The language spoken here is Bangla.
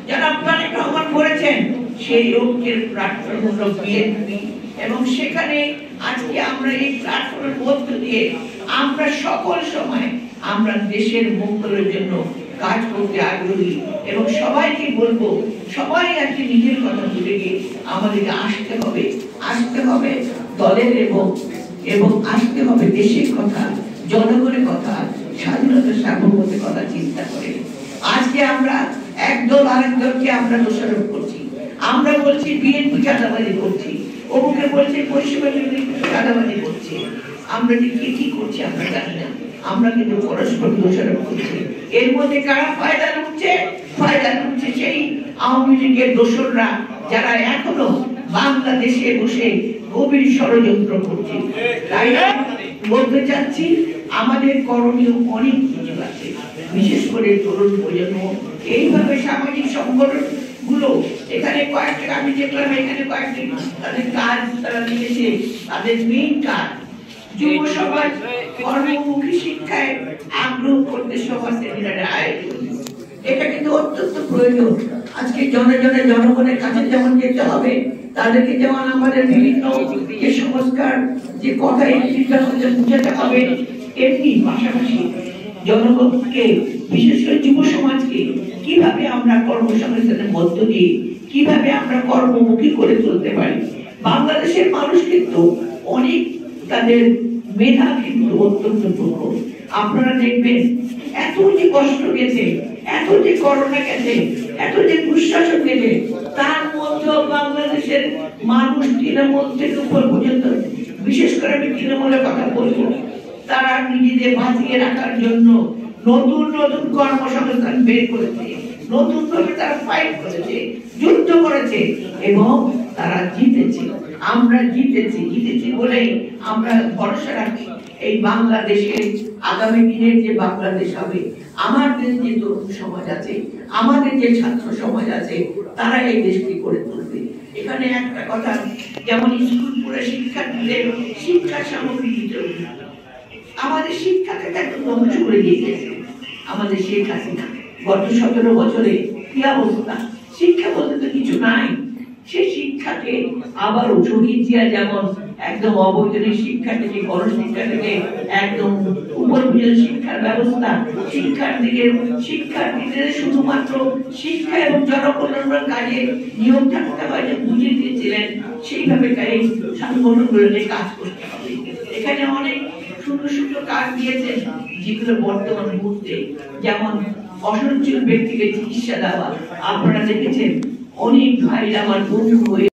যারা তারেক রহমান করেছেন সেই ঐক্যের প্ল্যাটফর্ম হলো বিএনপি, এবং সেখানে আজকে আমরা এই প্ল্যাটফর্মের মধ্য দিয়ে আমরা সকল সময় আমরা দেশের মঙ্গলের জন্য কাজ করতে আগ্রহী, এবং সবাইকে বলবো সবাই আজকে নিজের কথা ভুলে গিয়ে আমাদেরকে আসতে হবে দলের এবং আসতে হবে দেশের কথা, জনগণের কথা, স্বাধীনতা সার্বভৌমত্বের কথা চিন্তা করে। আজকে আমরা একদল আরেক দলকে আমরা দোষারোপ করছি, আমরা বলছি বিএনপি চাঁদাবাজি করছি, অমুকে বলছে পরিষেবা চাঁদাবাজি করছে। আমরা কি করছি আমরা জানি না, আমরা কিন্তু পরস্পর দোষারোপ করছি। এর মধ্যে কারা ফায়দা লুটছে সেই আওয়ামী লীগের দোসররা, যারা এখনো বাংলাদেশে বসে গভীর ষড়যন্ত্র করছে। তাই বলতে চাচ্ছি আমাদের করণীয় অনেক কিছু আছে, বিশেষ করে তরুণ প্রজন্ম এইভাবে সামাজিক সংগঠন গুলো এখানে কয়েকটা আমি দেখলাম, এখানে কয়েকটি তাদের কাজ তারা দিয়েছে, তাদের মেইন কাজ যুব সমাজ কর্মমুখী শিক্ষায় আগ্রহ করতে সমাজ সেমিনারের আয়োজন। এটা কিন্তু অত্যন্ত প্রয়োজন। আজকে জনগণের কাছে যেমন যেতে হবে, তাদেরকে যেমন আমাদের বিভিন্ন যে সংস্কার যে কথা বুঝাতে হবে, এমনি পাশাপাশি জনগণকে বিশেষ করে যুব সমাজকে কিভাবে আমরা কর্মসংস্থানের মধ্য দিয়ে কিভাবে আমরা কর্মমুখী করে তুলতে পারি। বাংলাদেশের মানুষ কিন্তু অনেক, তাদের মেধা কিন্তু অত্যন্ত প্রখর। আপনারা দেখবেন এত যে কষ্ট গেছে, এত যে করোনা গেছে, এত যে দুঃশাসন গেছে, তার মধ্যেও বাংলাদেশের মানুষ তৃণমূল থেকে উপর পর্যন্ত, বিশেষ করে আমি তৃণমূলের কথা বলবো, তারা নিজেদের বাঁচিয়ে রাখার জন্য নতুন নতুন কর্মসংস্থান বের করেছে, নতুন ভাবে তারা ফাইট করেছে, যুদ্ধ করেছে, এবং তারা জিতেছে। আমরা জিতেছি বলেই আমরা ভরসা রাখি এই বাংলাদেশের আগামী দিনের যে বাংলাদেশ হবে, আমাদের যে তরুণ সমাজ আছে, আমাদের যে ছাত্র সমাজ আছে, তারা এই দেশকে করে তুলবে। এখানে একটা কথা, যেমন স্কুল পড়ে শিক্ষার্থীদের শিক্ষা সামগ্রী দিতে হবে, আমাদের শিক্ষাকে একদম ধ্বংস করে দিয়ে গেছে আমাদের শেখ হাসিনা। গত 17 বছরে কি অবস্থা, শিক্ষা বলতে তো কিছু নাই। সে শিক্ষাকে আবার শহীদ জিয়া যেমন একদম অবৈতনিক শিক্ষা থেকে, গণশিক্ষা থেকে একদম উপর পর্যন্ত শিক্ষার ব্যবস্থা, শিক্ষার্থীদের শুধুমাত্র শিক্ষা এবং জনকল্যাণের কাজে নিয়োগ থাকতে হয় যে বুঝিয়ে দিয়েছিলেন, সেইভাবে এই সংগঠনগুলো নিয়ে কাজ করতে হবে। এখানে অনেক সুন্দর কাজ দিয়েছেন, যেগুলো বর্তমান মুহূর্তে, যেমন অসচ্ছল ব্যক্তিকে চিকিৎসা দেওয়া। আপনারা দেখেছেন অনেক ভাইরা আমার বন্ধু হয়ে